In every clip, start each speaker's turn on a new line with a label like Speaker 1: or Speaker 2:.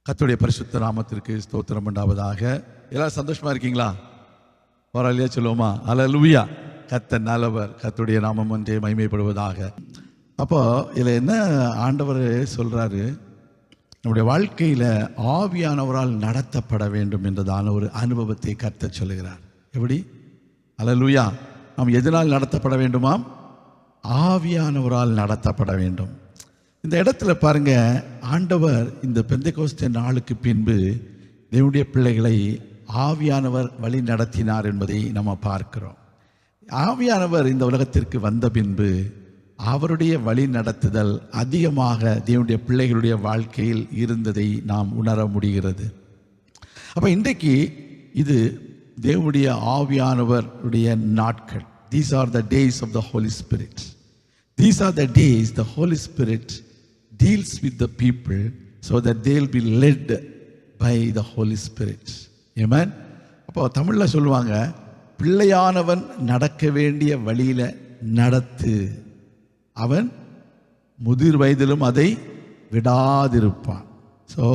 Speaker 1: கர்த்தருடைய பரிசுத்த நாமத்திற்கு ஸ்தோத்திரம் உண்டாவதாக. எல்லாரும் சந்தோஷமா இருக்கீங்களா? பரவாயில்லையா? சொல்லுவோமா? அல்லேலூயா. கர்த்தர் நல்லவர், கர்த்தருடைய நாமம் ஒன்றே மகிமைப்படுவதாக. அப்போ இதில் என்ன ஆண்டவர் சொல்றாரு? நம்முடைய வாழ்க்கையில் ஆவியானவரால் நடத்தப்பட வேண்டும் என்றதான ஒரு அனுபவத்தை கர்த்தர் சொல்லுகிறார். எப்படி? அல்லேலூயா. நாம் எதனால் நடத்தப்பட வேண்டுமாம்? ஆவியானவரால் நடத்தப்பட வேண்டும். இந்த இடத்துல பாருங்க, ஆண்டவர் இந்த பெந்தெகோஸ்தே நாளுக்கு பின்பு தேவனுடைய பிள்ளைகளை ஆவியானவர் வழி நடத்தினார் என்பதை நம்ம பார்க்கிறோம். ஆவியானவர் இந்த உலகத்திற்கு வந்த பின்பு அவருடைய வழி நடத்துதல் அதிகமாக தேவனுடைய பிள்ளைகளுடைய வாழ்க்கையில் இருந்ததை நாம் உணர முடிகிறது. அப்போ இன்றைக்கு இது தேவனுடைய ஆவியானவருடைய நாட்கள். These are the days of the Holy Spirit. These are the days the Holy Spirit deals with the people so that they'll be led by the Holy Spirit. Amen. அப்போ தமிழில் சொல்லுவாங்க, பிள்ளையானவன் நடக்க வேண்டிய வழியில் நடத்து, அவன் முதிர் வயதிலும் அதை விடாதிருப்பான். So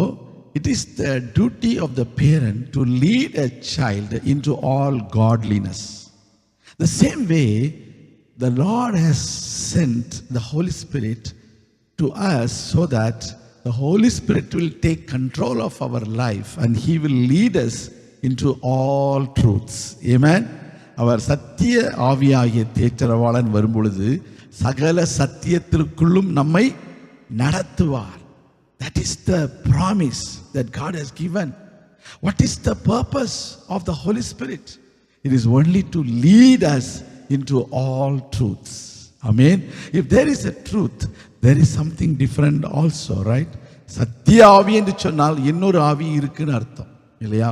Speaker 1: it is the duty of the parent to lead a child into all godliness. The same way the Lord has sent the Holy Spirit to us so that the Holy Spirit will take control of our life and He will lead us into all truths. Amen. அவர் சத்திய ஆவியாகிய தேற்றரவாளன் வரும்பொழுது சகல சத்தியத்திற்குள்ளும் நம்மை நடத்துவார். That is the promise that God has given. What is the purpose of the Holy Spirit? It is only to lead us into all truths. Amen. If there is a truth, there is something different also, right? சத்திய ஆவி என்று சொன்னால் இன்னொரு ஆவி இருக்குன்னு அர்த்தம் இல்லையா?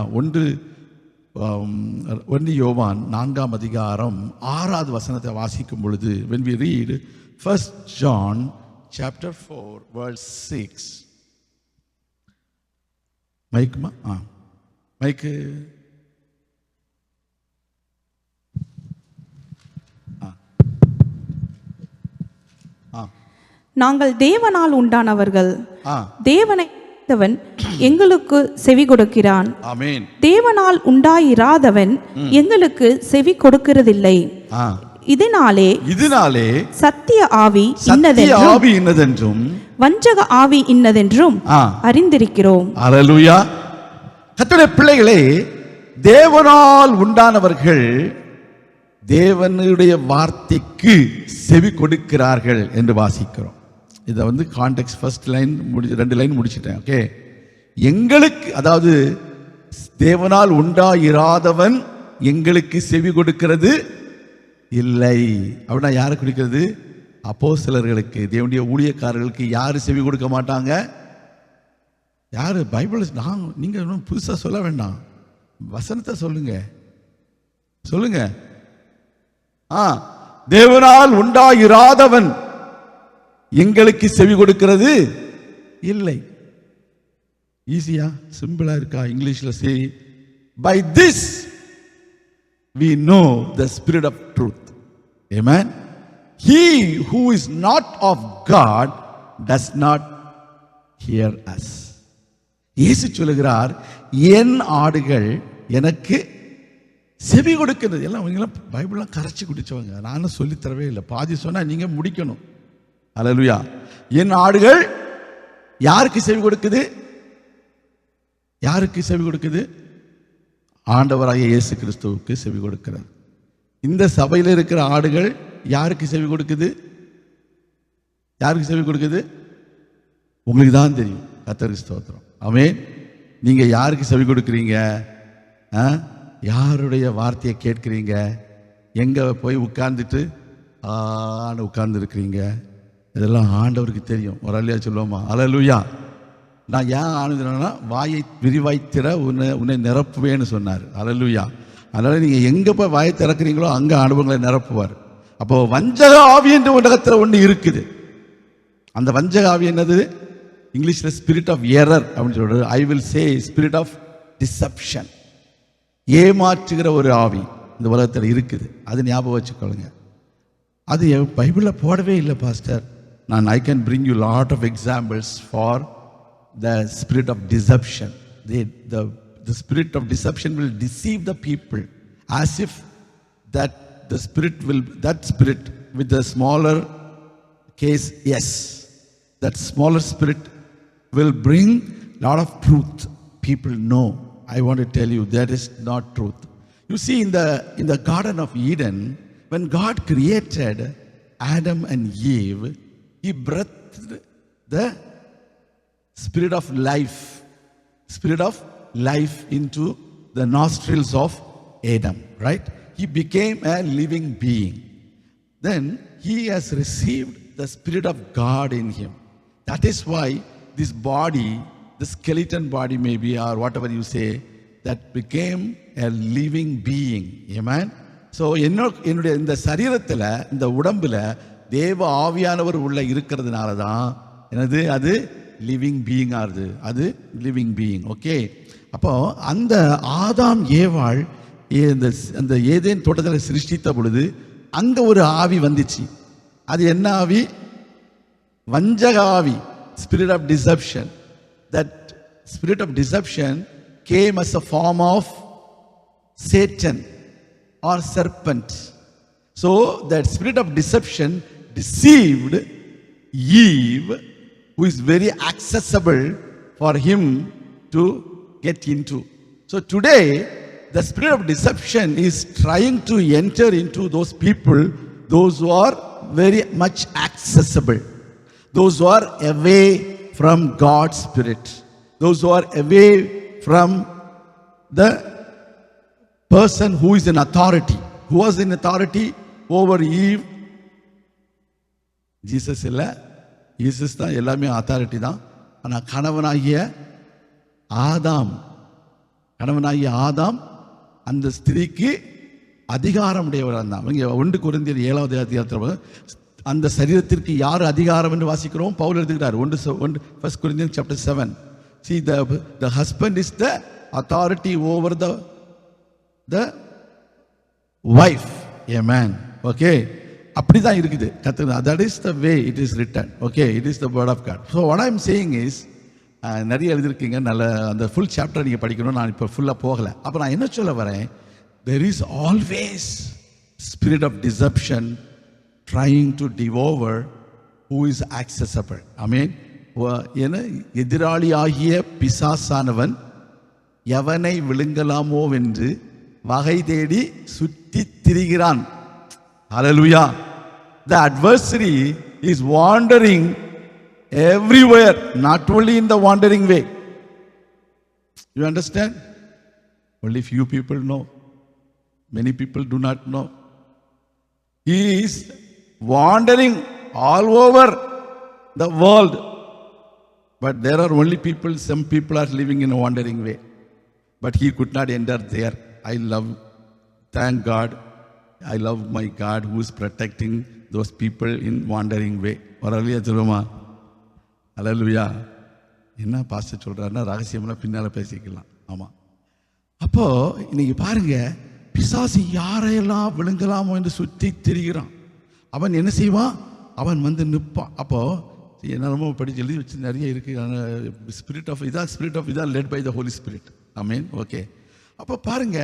Speaker 1: ஒன்று யோவான் 4ஆம் அதிகாரம் 6வது வசனத்தை வாசிக்கும் பொழுது, when we read 1 John chapter 4 verse 6. மைக்கு
Speaker 2: நாங்கள் தேவனால் உண்டானவர்கள், தேவனை எங்களுக்கு செவி கொடுக்கிறான்.
Speaker 1: ஆமென். தேவனால்
Speaker 2: உண்டாயிராதவன் எங்களுக்கு செவி கொடுக்கிறதில்லை. இதனாலே சத்திய ஆவி இன்னதென்றும் வஞ்சக ஆவி இன்னதென்றும் அறிந்திருக்கிறோம்.
Speaker 1: அல்லேலூயா. கர்த்தருடைய பிள்ளைகளே, தேவனால் உண்டானவர்கள் தேவனுடைய வார்த்தைக்கு செவி கொடுக்கிறார்கள் என்று வாசிக்கிறோம். இதை கான்டெக்ஸ்ட் ஃபர்ஸ்ட் லைன் 2 லைன் முடிச்சிட்டேன். ஓகே. எங்களுக்கு, அதாவது தேவனால் உண்டாயிராதவன் எங்களுக்கு செவி கொடுக்கிறது இல்லை. அப்படின்னா யாரை கொடுக்கிறது? அப்போஸ்தலர்களுக்கு, தேவனுடைய ஊழியக்காரர்களுக்கு. யாரு செவி கொடுக்க மாட்டாங்க? யாரு? பைபிள். நீங்க ஒன்றும் புதுசா சொல்ல வேண்டாம், வசனத்தை சொல்லுங்க. தேவனால் உண்டாயிராதவன் எங்களுக்கு செவி கொடுக்கிறது இல்லை. ஈஸியா, சிம்பிளா இருக்கா? இங்கிலீஷ்ல say, by this we know the spirit of truth. Amen. He who is not of God does not hear us. இயேசு சொல்லுகிறார், என் ஆடுகள் எனக்கு செவி கொடுக்கிறது. எல்லாம் இவங்கெல்லாம் பைபிள்லாம் கரைச்சி குடிச்சவங்க, நானும் சொல்லித்தரவே இல்லை. பாதி சொன்னா நீங்க முடிக்கணும். அல்லேலூயா. என் ஆடுகள் யாருக்கு செவி கொடுக்குது? யாருக்கு செவி கொடுக்குது? ஆண்டவராகிய இயேசு கிறிஸ்துவுக்கு செவி கொடுக்கிறது. இந்த சபையில் இருக்கிற ஆடுகள் யாருக்கு செவி கொடுக்குது? யாருக்கு செவி கொடுக்குது? உங்களுக்கு தான் தெரியும். கர்த்தருக்கு ஸ்தோத்திரம். ஆமென். நீங்க யாருக்கு செவி கொடுக்குறீங்க? யாருடைய வார்த்தையை கேட்கிறீங்க? எங்க போய் உட்கார்ந்துட்டு உட்கார்ந்து இருக்கிறீங்க? இதெல்லாம் ஆண்டவருக்கு தெரியும். ஒரு அல்லையா சொல்லுவோமா? அல்லேலூயா. நான் ஏன் ஆனதுனா, வாயை விரிவாய்த்திற உன்னை நிரப்புவேன்னு சொன்னார். அல்லேலூயா. அதனால நீங்க எங்க போய் வாயை திறக்கிறீங்களோ அங்க அனுபவங்களை நிரப்புவார். அப்போ வஞ்சக ஆவி என்ற உலகத்தில் ஒன்று இருக்குது. அந்த வஞ்சக ஆவி என்னது? இங்கிலீஷ்ல ஸ்பிரிட் ஆஃப் எரர் அப்படின்னு சொல்றது. I will say spirit of deception. ஏமாற்றுகிற ஒரு ஆவி இந்த உலகத்தில் இருக்குது. அது ஞாபகம் வச்சுக்கொள்ளுங்க. அது பைபிளில் போடவே இல்லை pastor. I can bring you lot of examples for the spirit of deception. The spirit of deception will deceive the people as if that spirit with the smaller case, yes, that smaller spirit will bring lot of truth. People know. I want to tell you that is not truth. You see, in the Garden of Eden, when God created Adam and Eve, He breathed the spirit of life into the nostrils of Adam, right? He became a living being. Then he has received the Spirit of God in him. That is why this body, the skeleton body maybe, or whatever you say, that became a living being. Amen. So என்னுடைய இந்த சரீரத்தில், இந்த உடம்புல தேவ ஆவியானவர் உள்ள இருக்கிறதுனால தான் அது லிவிங் பீயிங் ஆகுது. அது லிவிங் பீயிங். ஓகே. அப்போ அந்த ஆதாம் ஏவாள் அந்த ஏதேன் தோட்டத்தில் சிருஷ்டித்த பொழுது அங்க ஒரு ஆவி வந்துச்சு. அது என்ன ஆவி? வஞ்சக ஆவி, spirit of deception. That spirit of deception came as a form of Satan or serpent. So that spirit of deception deceived Eve, who is very accessible for him to get into. So today the spirit of deception is trying to enter into those people, those who are very much accessible, those who are away from God's spirit, those who are away from the person who is in authority. Who was in authority over Eve? Jesus இல்லை. Jesus தான் எல்லாமே authority தான். ஆனால் கணவனாகிய ஆதாம் அந்த ஸ்திரீக்கு அதிகாரம் உடையவராக இருந்தான். இங்கே 1 கொரிந்தியர் 7வது அதிகாரத்தில் அந்த சரீரத்திற்கு யார் அதிகாரம் என்று வாசிக்கிறோம். பவுல் எழுதுகிறார் 1 கொரிந்தியர் chapter 7. See, the husband is the authority over the wife. Amen. Okay. அப்படிதான் இருக்குது. That is the way it is written. Okay. It is the word of God. So what I am saying is, நிறைய எழுதிருக்கீங்க. நல்ல அந்த full chapter நீங்கள் படிக்கணும். நான் இப்போ ஃபுல்லாக போகலை. அப்போ நான் என்ன சொல்ல வரேன்? There is always spirit of deception trying to devour who is accessible. Amen. என எதிராளி ஆகிய பிசாசானவன் எவனை விழுங்கலாமோ என்று வகை தேடி சுற்றி திரிகிறான். Hallelujah. The adversary is wandering everywhere, not only in the wandering way. You understand? Only few people know. Many people do not know. He is wandering all over the world. But there are only some people are living in a wandering way. But he could not enter there. Thank God, I love my God who is protecting those people in wandering way. Hallelujah சொல்லுமா? Hallelujah. என்ன pastor சொல்றாருன்னா ரகசியம்லாம் பின்னால பேசிக்கலாம். ஆமாம். அப்போ இன்னைக்கு பாருங்க, பிசாசு யாரையெல்லாம் விழுங்கலாமோ என்று சுற்றி திரிகிறான். அவன் என்ன செய்வான்? அவன் வந்து நிற்பான். அப்போ என்னமோ படிச்சு எழுதி வச்சு நிறைய இருக்கு. ஸ்பிரிட் ஆஃப் இதான் led by the holy spirit. Amen. Okay. அப்போ பாருங்க,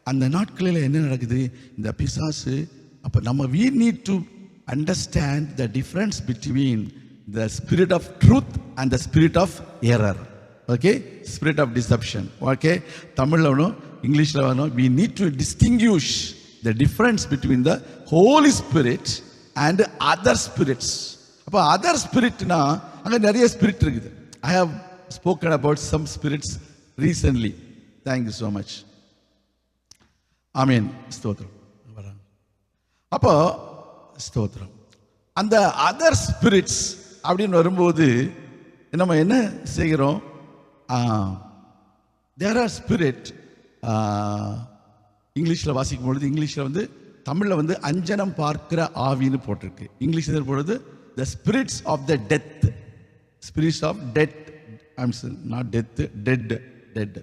Speaker 1: அந்த நாட்களில் என்ன நடக்குது? இந்த பிசாசு. அப்போ நம்ம we need to understand the difference between the spirit of truth and the spirit of error. Okay, spirit of deception. Okay, தமிழ்ல வேணும், இங்கிலீஷ்ல வேணும். We need to distinguish the difference between the Holy Spirit and other spirits. அப்போ other ஸ்பிரிட்னா அங்கே நிறைய spirit இருக்குது. I have spoken about some spirits recently. Thank you so much. ஆமீன். ஸ்தோத்திரம். அப்போ ஸ்தோத்திரம். அந்த அதர் ஸ்பிரிட்ஸ் அப்படின்னு வரும்போது நம்ம என்ன செய்கிறோம்? There are spirit. இங்கிலீஷில் வாசிக்கும் பொழுது, இங்கிலீஷில் வந்து தமிழில் வந்து அஞ்சனம் பார்க்கிற ஆவின்னு போட்டிருக்கு. இங்கிலீஷில் பொழுது the spirits of the death, spirits of death, I'm saying not death, dead.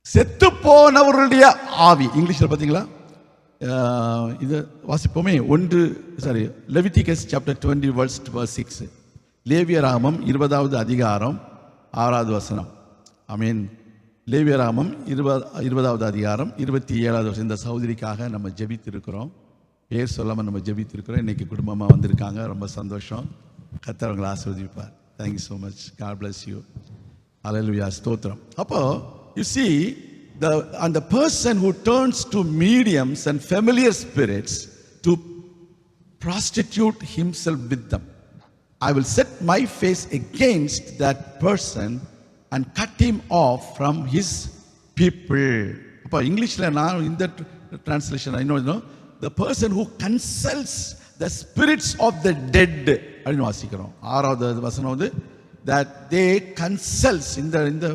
Speaker 1: செத்து போனவர்களுடைய ஆவி. இங்கிலீஷ்ல பாத்தீங்களா? இது வாசிப்போமே. Leviticus chapter 20 verse 6. லேவியராகமம் 20வது அதிகாரம் 6வது வசனம். ஆமீன். லேவியராகமம் 20வது அதிகாரம் 27வது வசனம். இந்த சகோதரிக்காக நம்ம ஜெபித்திருக்கிறோம். பேர் சொல்லாமல் நம்ம ஜெபித்திருக்கிறோம். இன்னைக்கு குடும்பமாக வந்திருக்காங்க. ரொம்ப சந்தோஷம். கர்த்தர் அவங்களை ஆசீர்வதிப்பார். Thank you so much. God bless you. Hallelujah. ஸ்தோத்திரம். அப்போ you see the person who turns to mediums and familiar spirits to prostitute himself with them, I will set my face against that person and cut him off from his people. அப்போ இங்கிலீஷில் நான் இந்த translation இன்னொன்று, the person who consults the spirits of the dead அப்படின்னு வாசிக்கிறோம். 6வது வசனம் வந்து that they consults. இந்த இது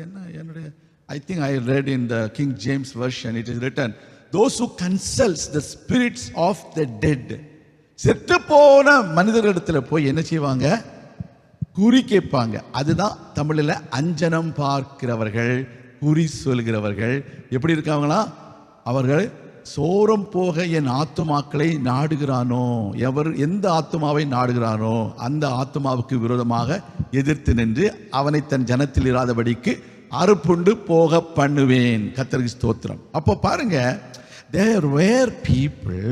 Speaker 1: என்ன, என்னுடைய I think I read in the King James version, it is written, those who consults the spirits of the dead. செத்து போன மனிதர்களிடத்துல போய் என்ன செய்வாங்க? குறி கேட்பாங்க. அதுதான் தமிழில் அஞ்சனம் பார்க்கிறவர்கள், குறி சொல்கிறவர்கள். எப்படி இருக்காங்களா? அவர்கள் சோரம் போக என் ஆத்துமாக்களை நாடுகிறானோ, எந்த ஆத்துமாவை நாடுகிறானோ அந்த ஆத்துமாவுக்கு விரோதமாக எதிர்த்து நின்று அவனை தன் ஜனத்தில் இராதபடிக்கு அறுப்புண்டு போக பண்ணுவேன். கர்த்தருக்கு ஸ்தோத்திரம். அப்போ பாருங்க, there were people,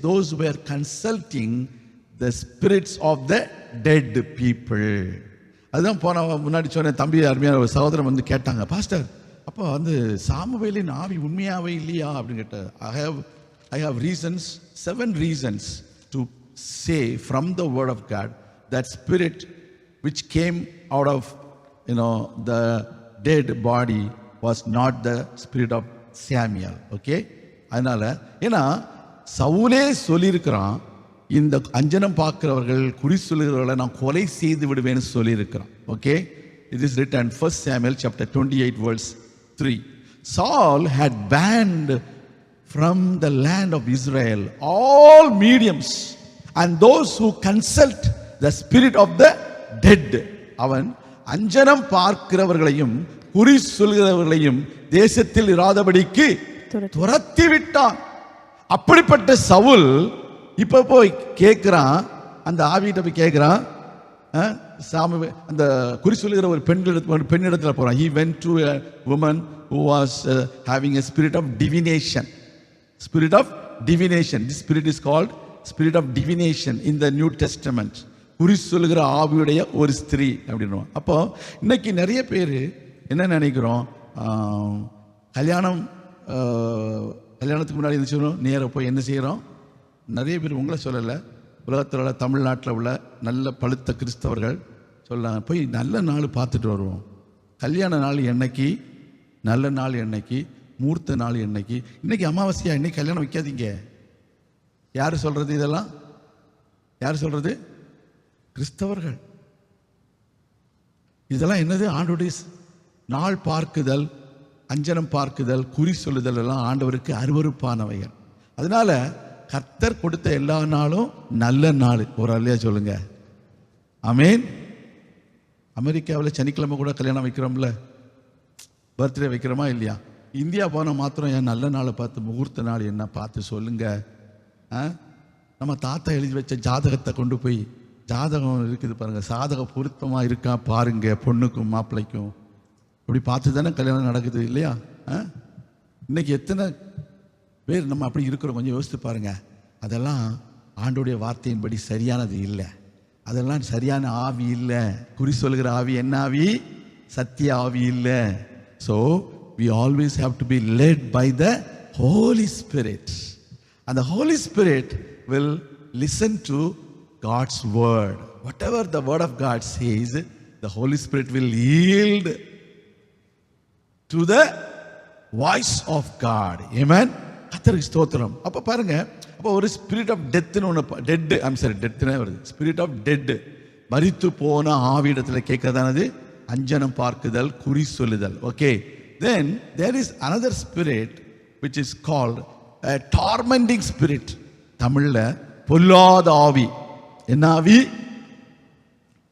Speaker 1: those were consulting the spirits of the dead people. அதுதான் போன முன்னாடி சொன்ன தம்பி அருமையான ஒரு சகோதரன் வந்து கேட்டாங்க, பாஸ்டர் அப்போ வந்து சாமுவேலின் ஆவி உண்மையாவே இல்லையா அப்படின்னு கேட்டார். I have reasons, 7 reasons to say from the word of God that spirit which came out of the dead body was not the spirit of Samuel. Okay? அதனால ஏன்னா சவுலே சொல்லியிருக்கிறான், இந்த அஞ்சனம் பார்க்கிறவர்கள் குறி சொல்லுகிறவர்களை நான் கொலை செய்து விடுவேன்னு சொல்லியிருக்கிறான். Okay, it is written 1 Samuel chapter 28 verse 3. Saul had banned from the land of Israel all mediums and those who consult the spirit of the dead. அவன் அஞ்சனம் பார்க்கிறவர்களையும் குறி சொல்கிறவர்களையும் தேசத்தில் இராதபடிக்கு துரத்தி விட்டான். அப்படிப்பட்ட சவுல் இப்ப போய் கேட்கிறான், அந்த ஆவியிட்ட போய் கேட்கிறான், அந்த குறி சொல்லுகிற ஒரு பெண்ணிடத்தில் போறான். He went to a woman who was having a spirit of divination. Spirit of divination. This spirit is called spirit of divination in the New Testament. குறி சொல்லுகிற ஆவியுடைய ஒரு ஸ்திரீ அப்படின்னு. அப்போ இன்னைக்கு நிறைய பேர் என்ன நினைக்கிறோம், கல்யாணத்துக்கு முன்னாடி என்ன செய்யணும், நேராக போய் என்ன செய்கிறோம். நிறைய பேர் உங்களை சொல்லலை, உலகத்தில் உள்ள தமிழ்நாட்டில் உள்ள நல்ல பழுத்த கிறிஸ்தவர்கள் சொல்லாங்க, போய் நல்ல நாள் பார்த்துட்டு வருவோம். கல்யாண நாள் என்னைக்கு, நல்ல நாள் என்னைக்கு, மூர்த்த நாள் என்னைக்கு. இன்னைக்கு அமாவாசையா, இன்னைக்கு கல்யாணம் வைக்காதீங்க. யார் சொல்றது இதெல்லாம்? யார் சொல்றது? கிறிஸ்தவர்கள். இதெல்லாம் என்னது? ஆண்டவருடைய நாள் பார்க்குதல், அஞ்சனம் பார்க்குதல், குறி சொல்லுதல் எல்லாம் ஆண்டவருக்கு அருவருப்பானவைகள். அதனால கர்த்தர் கொடுத்த எல்லா நாளும் நல்ல நாள். ஒரு அல்லையா சொல்லுங்க. ஆமேன். அமெரிக்காவில் சனிக்கிழமை கூட கல்யாணம் வைக்கிறோம்ல, பர்த்டே வைக்கிறோமா இல்லையா? இந்தியா போனால் மாத்திரம் என் நல்ல நாளை பார்த்து முகூர்த்த நாள் என்ன பார்த்து சொல்லுங்க. நம்ம தாத்தா எழுதி வச்ச ஜாதகத்தை கொண்டு போய், ஜாதகம் இருக்குது பாருங்க, சாதக பொருத்தமாக இருக்கா பாருங்க, பொண்ணுக்கும் மாப்பிள்ளைக்கும் இப்படி பார்த்து தானே கல்யாணம் நடக்குது இல்லையா? இன்னைக்கு எத்தனை பேர் நம்ம அப்படி இருக்கிறோம், கொஞ்சம் யோசித்து பாருங்க. அதெல்லாம் ஆண்டோடைய வார்த்தையின்படி சரியானது இல்லை. அதெல்லாம் சரியான ஆவி இல்லை. குறி சொல்கிற ஆவி என்ன ஆவி? சத்திய ஆவி இல்லை. So we always have to be led by the Holy Spirit, and the Holy Spirit will listen to God's word. Whatever the word of God says, the Holy Spirit will yield to the voice of God. Amen. கர்த்தருக்கு ஸ்தோத்திரம். அப்போ பாருங்க, அப்போ ஒரு spirit of டெத்னு ஒன்று, டெத்னே வருது. Spirit of dead, மரித்து போன ஆவியிடத்தில் கேட்கறதானது அஞ்சனம் பார்க்குதல், குறி சொல்லுதல். Okay, then there is another spirit which is called a tormenting spirit. தமிழ்ல பொல்லாத ஆவி. என்ன ஆவி?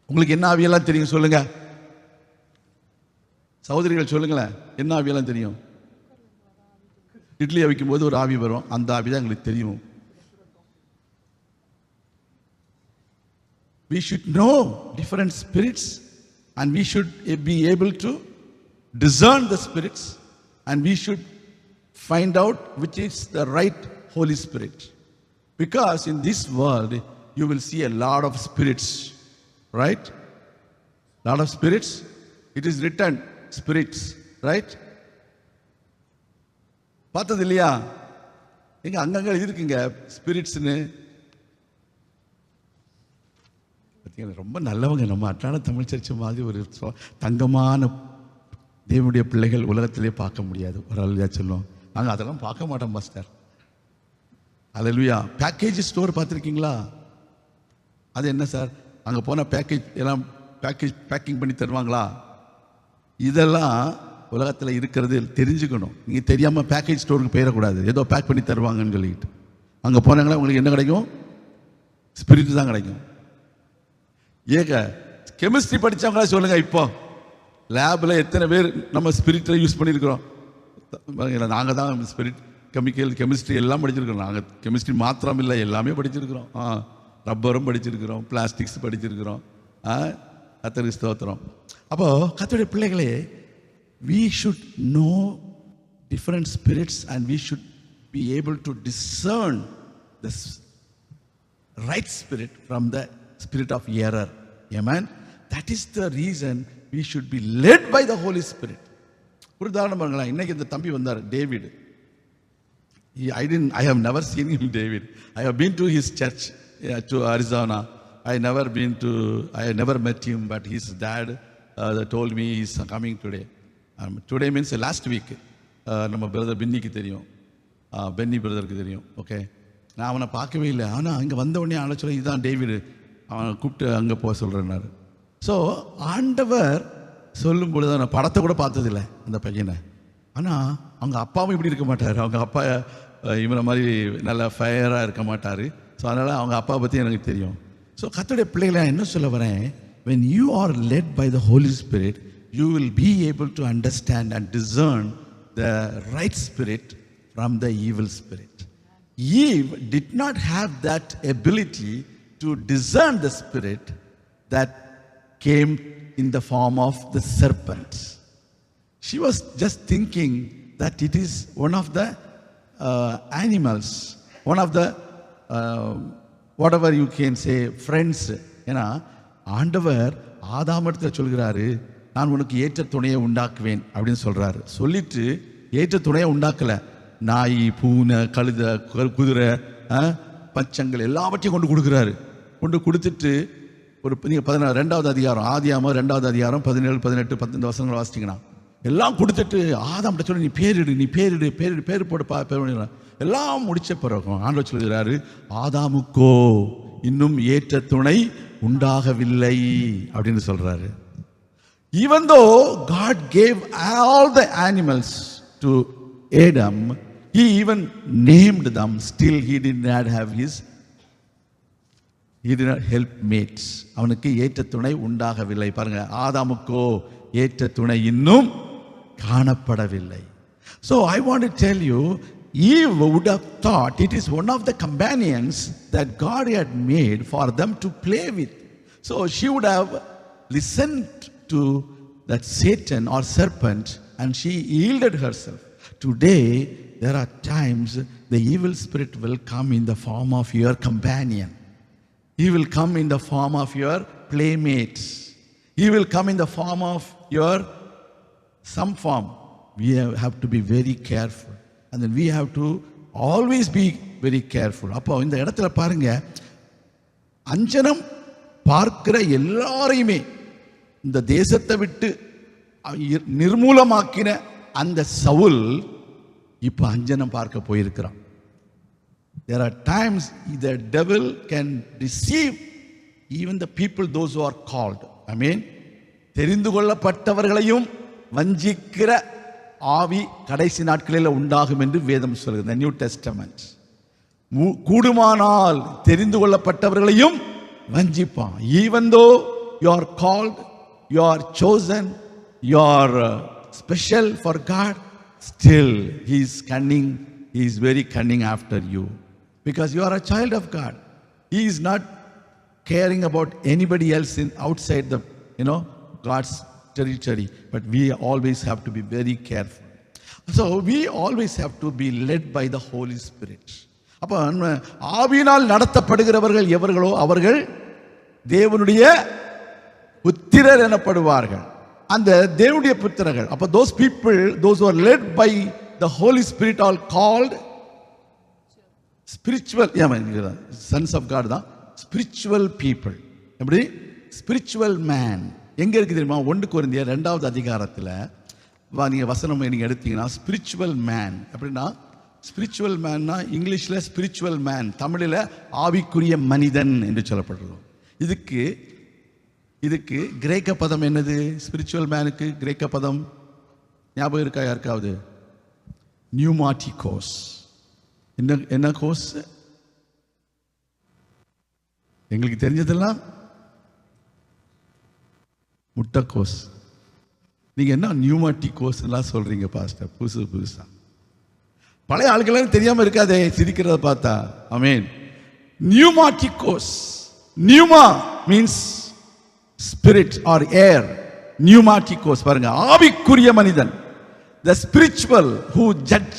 Speaker 1: உங்களுக்கு என்ன ஆவியெல்லாம் தெரியும் சொல்லுங்க சகோதரிகள், சொல்லுங்களேன். என்ன ஆவியெல்லாம் தெரியும்? இட்லி அவிக்கும் போது ஒரு ஆவி வரும், அந்த ஆவி தான் எங்களுக்கு தெரியும். we should know different spirits, and we should be able to discern the spirits, and we should find out which is the right Holy Spirit. Because in this world you will see a lot of spirits, right? Lot of spirits. It is written spirits, right? பார்த்தது இல்லையா? எங்க அங்கங்க இருக்குங்க ஸ்பிரிட்ஸ்னு. பார்த்தீங்களா, ரொம்ப நல்லவங்க. நம்ம அட்டான தமிழ் சர்ச்சை மாதிரி ஒரு தங்கமான தேவனுடைய பிள்ளைகள் உலகத்திலே பார்க்க முடியாது. ஒரு அல்லையா சொல்லுவோம், நாங்கள் அதெல்லாம் பார்க்க மாட்டோம் பாஸ்டர். அல்லேலூயா. பேக்கேஜ் ஸ்டோர் பார்த்துருக்கீங்களா? அது என்ன சார், அங்கே போனால் பேக்கேஜ் எல்லாம் பேக்கிங் பண்ணி தருவாங்களா? இதெல்லாம் உலகத்தில் இருக்கிறது தெரிஞ்சுக்கணும். நீங்கள் தெரியாமல் பேக்கேஜ் ஸ்டோருக்கு போயிடக்கூடாது. ஏதோ பேக் பண்ணி தருவாங்கன்னு சொல்லிட்டு அங்கே போனாங்களா உங்களுக்கு என்ன கிடைக்கும்? ஸ்பிரிட் தான் கிடைக்கும். ஏங்க கெமிஸ்ட்ரி படித்தவங்களா சொல்லுங்க, இப்போ லேபில் எத்தனை பேர் நம்ம ஸ்பிரிட்டை யூஸ் பண்ணியிருக்கிறோம்? நாங்கள் தான் ஸ்பிரிட், கெமிக்கல், கெமிஸ்ட்ரி எல்லாம் படிச்சிருக்கிறோம். நாங்கள் கெமிஸ்ட்ரி மாத்திரம் இல்லை, எல்லாமே படிச்சிருக்கிறோம். ரப்பரும் படிச்சிருக்கிறோம், பிளாஸ்டிக்ஸ் படிச்சிருக்கிறோம். கர்த்தருக்கு ஸ்தோத்திரம். அப்போ கர்த்தருடைய பிள்ளைகளே, we should know different spirits, and we should be able to discern the right spirit from the spirit of error. Amen. That is the reason we should be led by the Holy Spirit. ஒரு உதாரணம் பாருங்களேன். இன்னைக்கு இந்த தம்பி வந்தார், David. I have never seen him, David. I have been to his church to Arizona. I never met him, but his dad told me he's coming today. Today means last week. நம்ம brother பென்னிக்கு தெரியும், Penney பிரதருக்கு தெரியும். Okay, நான் அவனை பார்க்கவே இல்லை. ஆனால் அங்கே வந்த உடனே ஆலோசனை, இதுதான் டேவிடு, அவனை கூப்பிட்டு அங்கே போக சொல்கிறேன்னாரு. ஸோ ஆண்டவர் சொல்லும் பொழுது நான் படத்தை கூட பார்த்ததில்லை அந்த பையனை. ஆனால் அவங்க அப்பாவும் இப்படி இருக்க மாட்டார். அவங்க அப்பா இவனை மாதிரி நல்ல ஃபயராக இருக்க மாட்டார். ஸோ அதனால் அவங்க அப்பா பற்றி எனக்கு தெரியும். ஸோ கர்த்தருடைய பிள்ளைகளை என்ன சொல்ல வரேன், when you are led by the Holy Spirit, you will be able to understand and discern the right spirit from the evil spirit. Eve did not have that ability to discern the spirit that came in the form of the serpent. She was just thinking that it is one of the animals, one of the whatever you can say friends. ஏன்னா ஆண்டவர் ஆதாமிடத்தில் சொல்கிறாரு, நான் உனக்கு ஏற்ற துணையை உண்டாக்குவேன் அப்படின்னு சொல்றாரு. சொல்லிட்டு ஏற்ற துணையை உண்டாக்கல, நாய், பூனை, கழுதை, குதிரை, பச்சங்கள் எல்லாவற்றையும் கொண்டு கொடுக்குறாரு. கொண்டு கொடுத்துட்டு ஒரு நீங்கள் 2வது அதிகாரம், ஆதியாகமம் 2வது அதிகாரம் 17, 18, 19 வசனங்கள் வாசிச்சிங்கன்னா எல்லாம் கொடுத்துட்டு ஆதாம்கிட்ட சொல்லி, நீ பேர் போட்டு எல்லாம் முடிச்ச பிறகு ஆண்டவர் சொல்கிறாரு, ஆதாமுக்கோ இன்னும் ஏற்ற துணை உண்டாகவில்லை அப்படின்னு சொல்றாரு. Even though God gave all the animals to Adam, he even named them, still he did not help mates. அவனுக்கு ஏற்ற துணை உண்டாகவில்லை. பாருங்க, ஆதாமுக்கோ ஏற்ற துணை இன்னும் காணப்படவில்லை. So I want to tell you, Eve would have thought it is one of the companions that God had made for them to play with. So she would have listened to that Satan or serpent, and she yielded herself. Today there are times the evil spirit will come in the form of your companion. He will come in the form of your playmates. He will come in the form of your some form. We have to be very careful, and then we have to always be very careful. அப்போ இந்த இடத்துல பாருங்க, அஞ்சனம் பார்க்கிற எல்லாரையுமே இந்த தேசத்தை விட்டு நிர்மூலமாக்கின அந்த சவுல் இப்போ அஞ்சனம் பார்க்க போயிருக்கிறான். There are times the devil can deceive even the people, those who are called. I mean, தெரிந்து கொள்ளப்பட்டவர்களையும் வஞ்சிக்கிற ஆவி கடைசி நாட்களில் உண்டாகும் என்று வேதம் சொல்கிறது, the New Testament. கூடுமானால் தெரிந்து கொள்ளப்பட்டவர்களையும் வஞ்சிப்பான். Even though you are called, you are chosen, you are special for God, still he is cunning, he is very cunning after you, because you are a child of God. He is not caring about anybody else in outside the, God's territory. But we always have to be very careful. So we always have to be led by the Holy Spirit. அப்போ ஆவியினால் நடத்தப்படுகிறவர்கள் எவர்களோ அவர்கள் தேவனுடைய புத்திரர் எனப்படுவார்கள். அந்த தேவனுடைய புத்திரர்கள், அப்போ those people, those who are led by the Holy Spirit are called spiritual, sons of God தான் spiritual people. எப்படி? spiritual man எங்க இருக்கு தெரியுமா? 1 கொரிந்தியர் 2வது அதிகாரத்தில் நீங்க வசனம் நீங்க எடுத்தீங்கன்னா ஸ்பிரிச்சுவல் மேன் அப்படின்னா, ஸ்பிரிச்சுவல் மேன்னா இங்கிலீஷில் ஸ்பிரிச்சுவல் மேன், தமிழில் ஆவிக்குரிய மனிதன் என்று சொல்லப்படுறது. இதுக்கு கிரேக்க பதம் என்னது? ஸ்பிரிச்சுவல் மேனுக்கு கிரேக்க பதம் ஞாபகம் இருக்கா யாருக்காவது? நியூமாட்டிகோஸ். என்ன கோஸ்? எங்களுக்கு தெரிஞ்சதெல்லாம் முட்டைக்கோஸ். நீங்க என்ன நியூமாட்டிகோஸ் எல்லாம் சொல்றீங்க பாஸ்டர்? புதுசா பழைய ஆட்கள் தெரியாம இருக்காதே சிரிக்கிறத பார்த்தா. ஆமென். நியூமாட்டிகோஸ். நியூமா மீன்ஸ் ஸ்பிரிட் ஆர் ஏர். நியூமாட்டிகோஸ் பாருங்க, ஆவிக்குரிய மனிதன். The spiritual who judge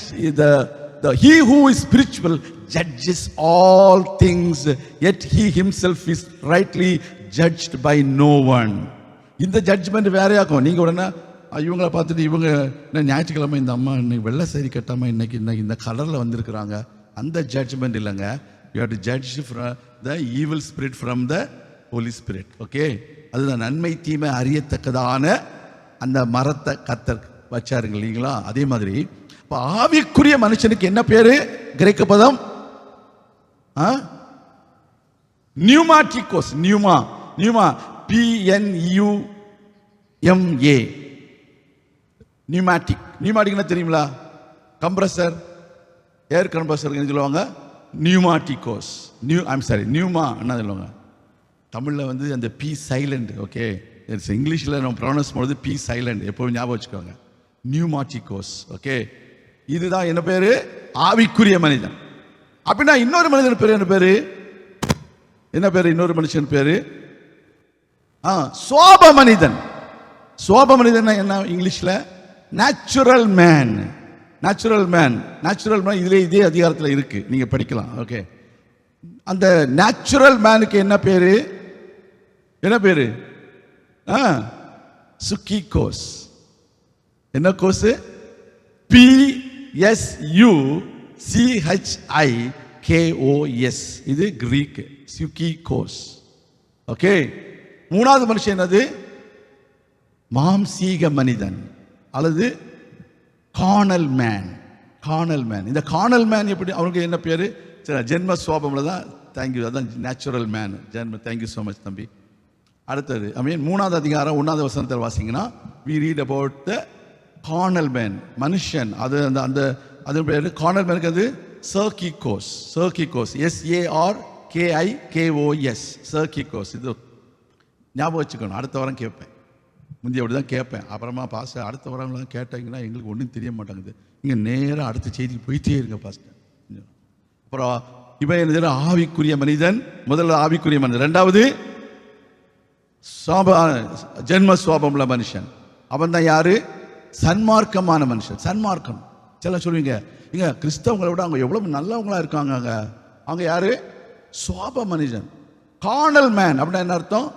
Speaker 1: he who is spiritual judges all things, yet he himself is rightly judged by no one. இந்த ஜட்ஜ்மெண்ட் வேறையாக்கும். நீங்க உடனே இவங்களை பார்த்துட்டு இவங்க ஞாயிற்றுக்கிழமை இந்த அம்மா இன்னைக்கு வெள்ளை சரி கட்டாம இன்னைக்கு இந்த கலர்ல வந்திருக்கிறாங்க, அந்த ஜட்ஜ்மெண்ட் இல்லைங்க. You have to judge the evil spirit from the holy spirit. Okay, அதுதான் நன்மை தீமை அறியத்தக்கதான அந்த மரத்தை கத்தர் வச்சாருங்க இல்லைங்களா? அதே மாதிரி இப்போ ஆவிக்குரிய மனுஷனுக்கு என்ன பேரு? கிரேக்க பதம் நியூமாட்டிகோஸ். நியூமா PNUMA. நியூமாட்டிக். நியூமாட்டிக்னா தெரியுங்களா? கம்ப்ரஸர், ஏர் கம்ப்ரஸர் சொல்லுவாங்க நியூமாட்டிகோஸ். நியூமா என்ன சொல்லுவாங்க? தமிழில் வந்து அந்த பி சைலண்ட். ஓகே, இங்கிலீஷில் நம்ம ப்ரொனவுன்ஸ் பண்ணுறது பி சைலண்ட். எப்போவும் ஞாபகம் வச்சுக்கோங்க, நியூமாட்டிகோஸ். ஓகே, இதுதான் என்ன பேரு? ஆவிக்குரிய மனிதன். அப்படின்னா இன்னொரு மனிதன் பேரு என்ன பேரு? இன்னொரு மனுஷன் பேரு சுவாப மனிதன். சுவாப மனிதன் என்ன இங்கிலீஷ்ல? Natural man. நேச்சுரல் மேன் இதே அதிகாரத்தில் இருக்கு, நீங்க படிக்கலாம். ஓகே, அந்த நேச்சுரல் மேனுக்கு என்ன பேரு? சுக்கிகோஸ். என்ன கோஸ்? PSUCHIKOS. இது கிரீக். சுக்கிகோஸ். ஓகே, மூணாவது மனுஷன் என்னது? மாம்சீக மனிதன் அல்லது கார்னல் மேன். இந்த கார்னல் மேன் எப்படி? அவனுக்கு என்ன பேரு? ஜென்ம சுவாபம்ல தான். தேங்க்யூ, அதான் natural man. Thank you so much தம்பி. அடுத்தது மூணாவது அதிகாரம் 1வது வசனத்தில் வாசிங்கன்னா we read about the carnal man. மனுஷன். அது அது பேரு கார்னல் மேனுக்கு அது சர்கிகோஸ். SARKIKOS. சர்கிகோஸ். இது ஞாபகம் வச்சுக்கணும். அடுத்த வாரம் கேட்பேன். முந்தைய அப்படி தான் கேட்பேன். அப்புறமா பாஸ்டர் அடுத்த வாரம்லாம் கேட்டாங்கன்னா எங்களுக்கு ஒன்றும் தெரிய மாட்டேங்குது. நீங்கள் நேராக அடுத்த செய்திக்கு போயிட்டே இருங்க பாஸ்டர். அப்புறம் இவன் என்ன? ஆவிக்குரிய மனிதன். முதல்ல ஆவிக்குரிய மனிதன். 2வது ஜென்ம சுவாபமுள்ள மனுஷன். அவன் தான் யாரு? சன்மார்க்கமான மனுஷன். சன்மார்க்கம். சில சொல்லுவீங்க, இங்க கிறிஸ்தவங்களை விட அவங்க எவ்வளவு நல்லவங்களா இருக்காங்க. அவங்க யாரு? சுவாப மனிதன். கார்னல் மேன் அப்படின்னா என்ன அர்த்தம்?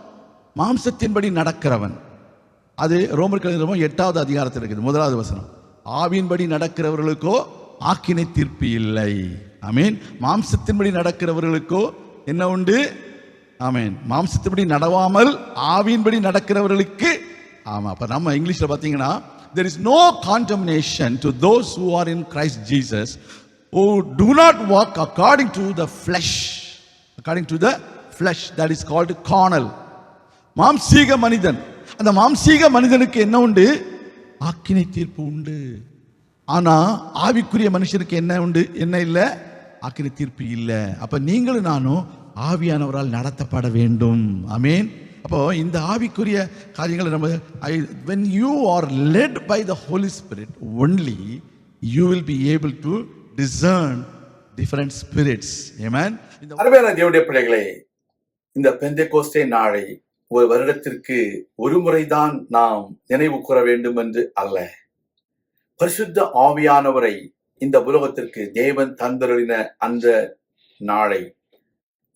Speaker 1: மாம்சத்தின்படி நடக்கிறவன். அது ரோமர் 8வது அதிகாரத்தில் இருக்குது, 1வது வசனம். ஆவியின்படி நடக்கிறவர்களுக்கோ ஆக்கினை தீர்ப்பு இல்லை. ஆமீன். மாம்சத்தின்படி நடக்கிறவர்களுக்கோ என்ன உண்டு? ஆமீன். மாம்சத்தின்படி நடவாமல் ஆவியின்படி நடக்கிறவர்களுக்கு. ஆமா, அப்ப நம்ம இங்கிலீஷ்ல பாத்தீங்கன்னா there is no condemnation to those who are in Christ Jesus, who do not walk according to the flesh. That is called carnal. மாம்சீக மனிதன். அந்த மாம்சீக மனிதனுக்கு என்ன உண்டு? ஆக்கினை தீர்ப்பு உண்டு. ஆனா ஆவிக்குரிய மனுஷனுக்கு என்ன உண்டு? என்ன இல்லை? ஆக்கினை தீர்ப்பு இல்லை. அப்ப நீங்களும் நானும் ஆவியானவரால் நடத்தப்பட வேண்டும். ஆமென். அப்போ இந்த ஆவிக்குரிய காரியங்களை நம்ம when you are led by the Holy Spirit only you will be able to discern different spirits. Amen.
Speaker 3: அருமையான தேவனுடைய பிள்ளைகளே, இந்த பெந்தெகோஸ்தே நாளை ஒரு வருடத்திற்கு ஒரு முறைதான் நாம் நினைவு கூற வேண்டும் என்று அல்ல. பரிசுத்த ஆவியானவரை இந்த உலகத்திற்கு தேவன் தந்தருளின அந்த நாளை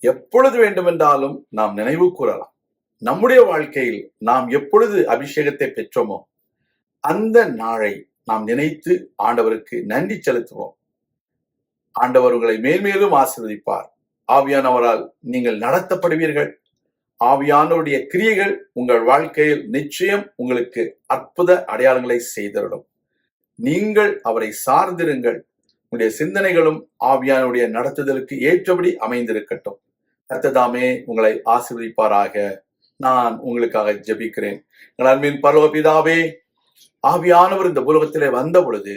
Speaker 3: எப்பொழுது வேண்டுமென்றாலும் நாம் நினைவு கூறலாம். நம்முடைய வாழ்க்கையில் நாம் எப்பொழுது அபிஷேகத்தை பெற்றோமோ அந்த நாளை நாம் நினைத்து ஆண்டவருக்கு நன்றி செலுத்துவோம். ஆண்டவர் உங்களை மேல்மேலும் ஆசீர்வதிப்பார். ஆவியானவரால் நீங்கள் நடத்தப்படுவீர்கள். ஆவியானவருடைய கிரியைகள் உங்கள் வாழ்க்கையில் நிச்சயம் உங்களுக்கு அற்புத அடையாளங்களை செய்திடும். நீங்கள் அவரை சார்ந்திருங்கள். உங்களுடைய சிந்தனைகளும் ஆவியானுடைய நடத்துதலுக்கு ஏற்றபடி அமைந்திருக்கட்டும். கர்த்தர் உங்களை ஆசீர்வதிப்பாராக. நான் உங்களுக்காக ஜெபிக்கிறேன். எங்கள் அன்பின் பரலோக பிதாவே, ஆவியானவர் இந்த உலகத்திலே வந்த பொழுது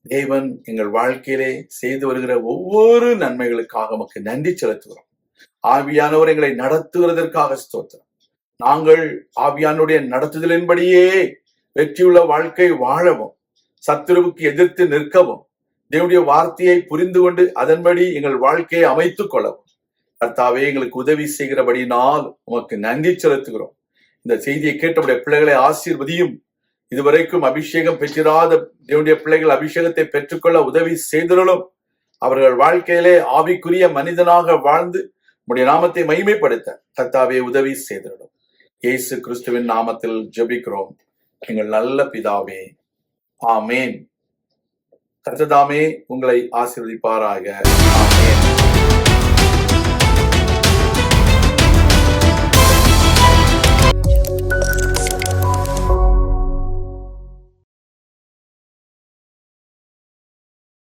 Speaker 3: தேவன் எங்கள் வாழ்க்கையிலே செய்து வருகிற ஒவ்வொரு நன்மைகளுக்காக நமக்கு நன்றி செலுத்துகிறோம். ஆவியானவர் எங்களை நடத்துகிறதற்காக ஸ்தோத்திரம். நாங்கள் ஆவியானுடைய நடத்துதலின்படியே வெற்றியுள்ள வாழ்க்கை வாழவும், சத்துருவுக்கு எதிர்த்து நிற்கவும், தேவனுடைய வார்த்தையை புரிந்து கொண்டு அதன்படி எங்கள் வாழ்க்கையை அமைத்துக் கொள்ளவும் கர்த்தாவே எங்களுக்கு உதவி செய்கிறபடினால் உமக்கு நன்றி செலுத்துகிறோம். இந்த செய்தியை கேட்டவுடைய பிள்ளைகளை ஆசீர்வதியும். இதுவரைக்கும் அபிஷேகம் பெற்றிராத தேவனுடைய பிள்ளைகள் அபிஷேகத்தை பெற்றுக்கொள்ள உதவி செய்திருளும். அவர்கள் வாழ்க்கையிலே ஆவிக்குரிய மனிதனாக வாழ்ந்து உம்முடைய நாமத்தை மகிமைப்படுத்த கர்த்தாவே உதவி செய்திருளும். இயேசு கிறிஸ்துவின் நாமத்தில் ஜெபிக்கிறோம் எங்கள் நல்ல பிதாவே, ஆமேன். கர்த்தர் உங்களை ஆசீர்வதிப்பாராக. ஆமேன்.